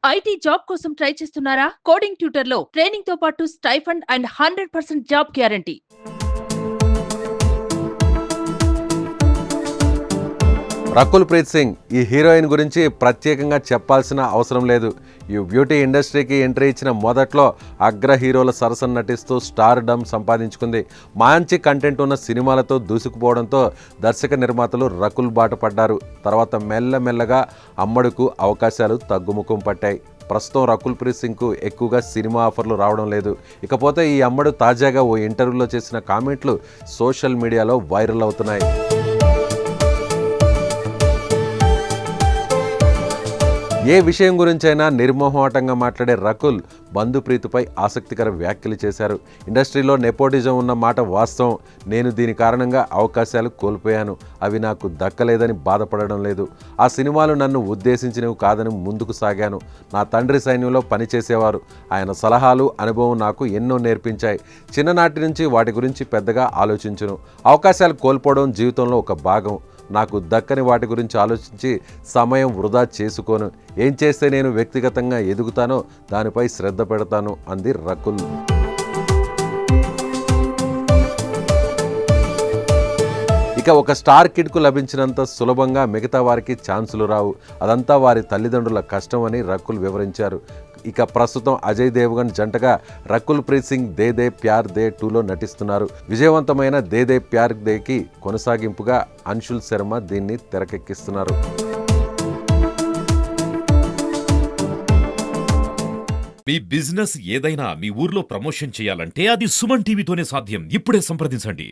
IT job కోసం try చేస్తున్నారా? Coding ట్యూటర్లో training తో పాటు stipend and 100% job guarantee. Rakul Preet Singh ఈ హీరోయిన్ గురించి ప్రత్యేకంగా చెప్పాల్సిన అవసరం లేదు. ఈ బ్యూటీ ఇండస్ట్రీకి ఎంట్రీ ఇచ్చిన మొదట్లో అగ్ర హీరోల సరసన నటిస్తూ స్టార్ డమ్ సంపాదించుకుంది. మంచి కంటెంట్ ఉన్న సినిమాలతో దూసుకుపోవడంతో దర్శక నిర్మాతలు రకుల్ బాట పడ్డారు. తర్వాత మెల్లమెల్లగా అమ్మడుకు అవకాశాలు తగ్గుముఖం పట్టాయి. ప్రస్తుతం రకుల్ ప్రీత్ సింగ్కు ఎక్కువగా సినిమా ఆఫర్లు రావడం లేదు. ఇకపోతే ఈ అమ్మడు తాజాగా ఓ ఇంటర్వ్యూలో చేసిన కామెంట్లు సోషల్ మీడియాలో వైరల్ అవుతున్నాయి. ఏ విషయం గురించైనా నిర్మోహమాటంగా మాట్లాడే రకుల్ బంధుప్రీతిపై ఆసక్తికర వ్యాఖ్యలు చేశారు. ఇండస్ట్రీలో నెపోటిజం ఉన్న మాట వాస్తవం. నేను దీని కారణంగా అవకాశాలు కోల్పోయాను. అవి నాకు దక్కలేదని బాధపడడం లేదు. ఆ సినిమాలు నన్ను ఉద్దేశించినవి కాదని ముందుకు సాగాను. నా తండ్రి సైన్యంలో పనిచేసేవారు. ఆయన సలహాలు, అనుభవం నాకు ఎన్నో నేర్పించాయి. చిన్ననాటి నుంచి వాటి గురించి పెద్దగా ఆలోచించును. అవకాశాలు కోల్పోవడం జీవితంలో ఒక భాగం. నాకు దక్కని వాటి గురించి ఆలోచించి సమయం వృధా చేసుకోను. ఏం చేస్తే నేను వ్యక్తిగతంగా ఎదుగుతానో దానిపై శ్రద్ధ పెడతాను అంది రకుల్. ఇక ఒక స్టార్ కిడ్కు లభించినంత సులభంగా మిగతా వారికి ఛాన్సులు రావు. అదంతా వారి తల్లిదండ్రుల కష్టం అని రకుల్ వివరించారు. ఇక ప్రస్తుతం అజయ్ దేవగన్ జంటగా రకుల్ ప్రీత్ సింగ్ దే దే ప్యార్ దే 2లో నటిస్తున్నారు. విజయవంతమైన దే దే ప్యార్ దేకి కొనసాగింపుగా అంశుల్ శర్మ దీన్ని తెరకెక్కిస్తున్నారు. మీ బిజినెస్ ఏదైనా మీ ఊర్లో ప్రమోషన్ చేయాలంటే అది సుమన్ టీవీతోనే సాధ్యం. ఇప్పుడే సంప్రదించండి.